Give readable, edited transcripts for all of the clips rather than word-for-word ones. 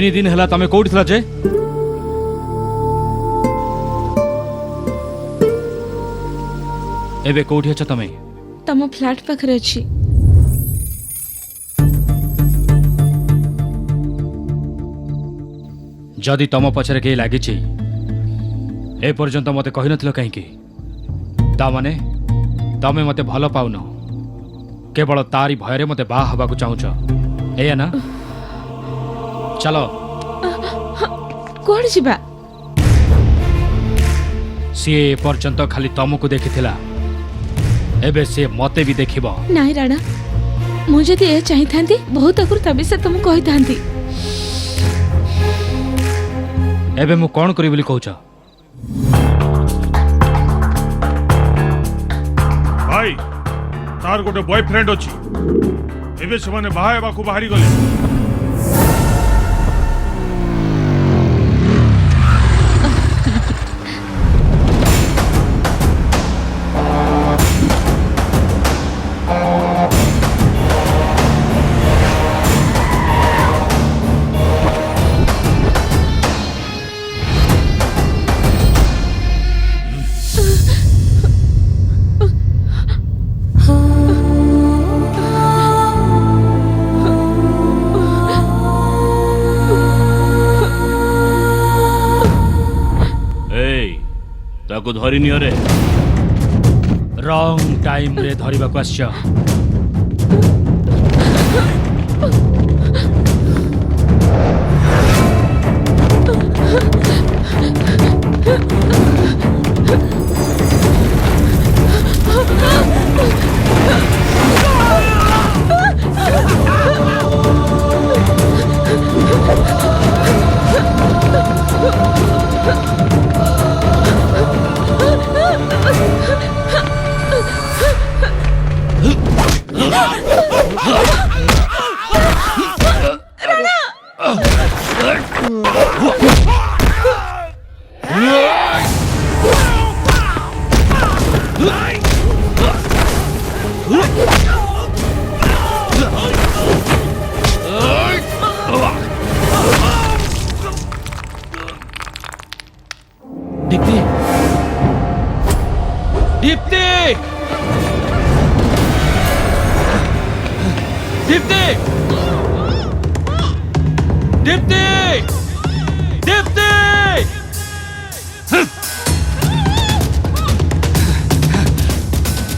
तीन दिन है तमें कौटी थिला जे एबे कौटी अछ तमें तम फ्लैट पाखरे अछि जदि तम पछरे के लागी ए पर्यंत मते कहि नथिलो कहीं तामाने तमे मते भल पाउन केवल तारी भयरे मते बाह हबाकू चाहुछ एया ना चलो कोड जिबा सी ए पर्यंत खाली तमको देखिथिला एबे से मते भी देखिबो नाई राणा मु जदि ए चाहि थांती बहुत अकुर तबे से तुम कहि थांती एबे मु कोन करी बोली कहूछ भाई तार गोटे बॉयफ्रेंड अछि एबे से माने बाहा हेबाकू बाहरी गले ताको धरी नियो रे रॉन्ग टाइम रे धरिबा को आछ दीप्ति दीप्ति दीप्ति दीप्ति दीप्ति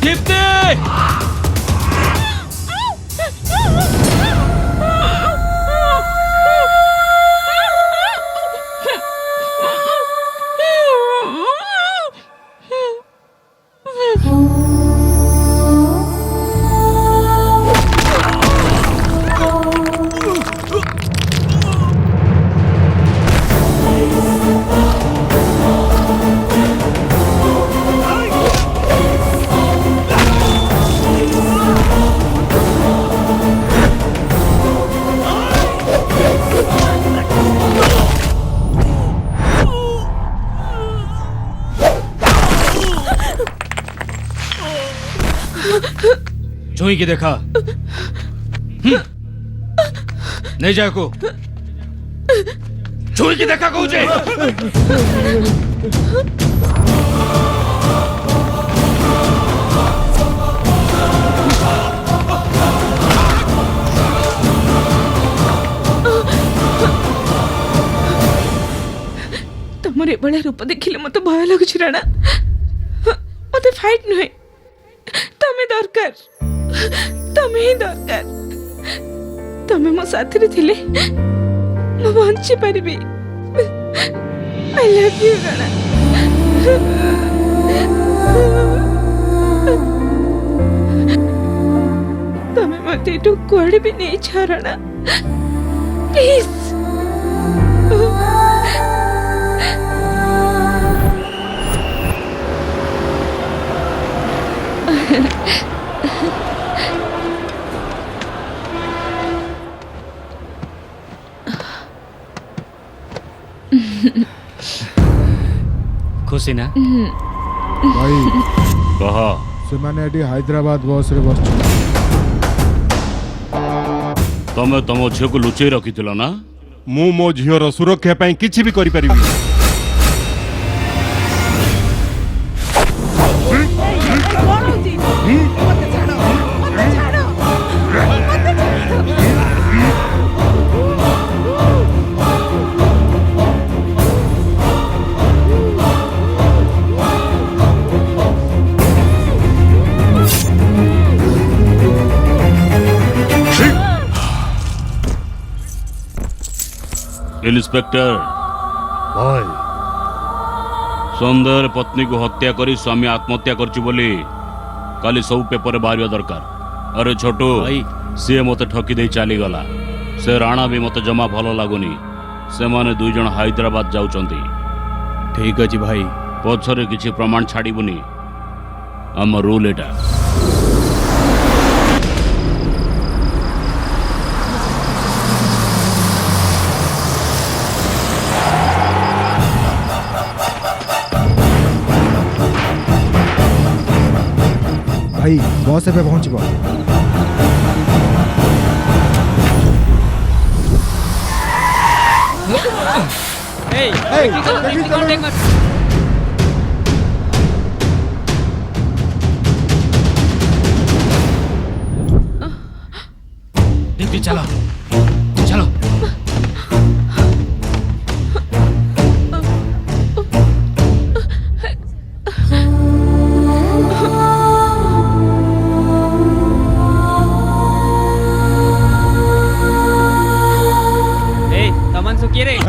दीप्ति छुई की देखा नहीं जाए को छुई की देखा कहूचे तमरे बड़ा रूप देखिले मते भय लागुछ राणा मते फाइट नुहे तमे दरकार तमे ही दरकार तमे मो साथी रे थिले मो बंची परिबी आई लव यू राणा तमे मते तो कोड़े भी नहीं छा राणा प्लीज खुशी ना भाई कह से माने एडी हैदराबाद बस रे बस तमे तम झील को लुचई रखी ना ମୁଁ ମୋ ଝିଅର ସୁରକ୍ଷା ପାଇଁ କିଛି ବି କରିପାରିବି। इन्स्पेक्टर भाई सन्देह पत्नी को हत्या करी स्वामी आत्महत्या करछि बोली काली सब पेपर बाहर दरकार। अरे छोटू भाई। सी मते ठकी दे चली गला। से राणा भी मते जमा भल लागुनी। से माने दुई जण हैदराबाद जाउचंती। ठीक अछि भाई। पछरे किछि प्रमाण छाड़ीबुनी। हम रूल एटा। भाई बस ଏବେ ପହଞ୍ଚିବ। दीप्ति चलो चलो।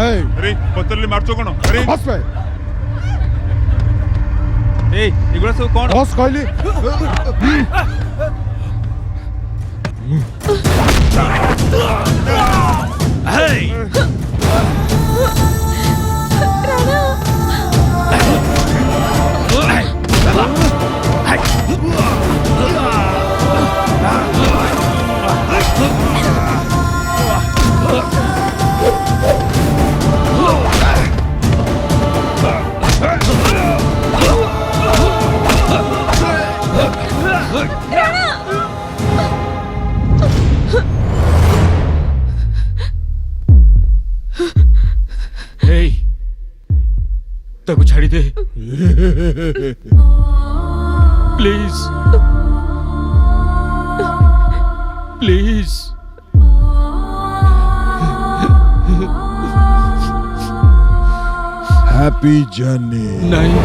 अरे पतली मारचो कौन अरे बस पे एगुड़ा सब कौन बस कहली। ताको छाड़ी दे प्लीज प्लीज। Happy journey. नहीं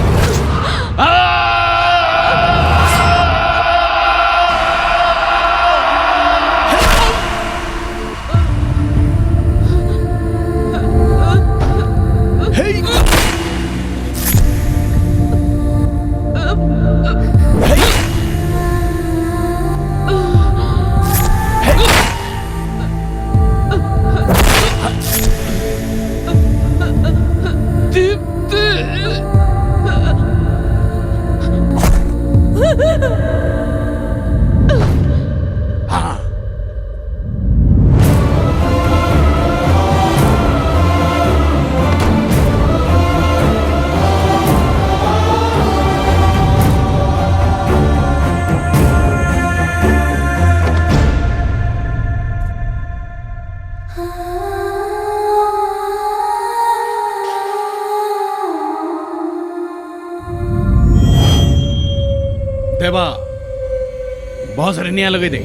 देवा बहुत सारे निया लगे दे।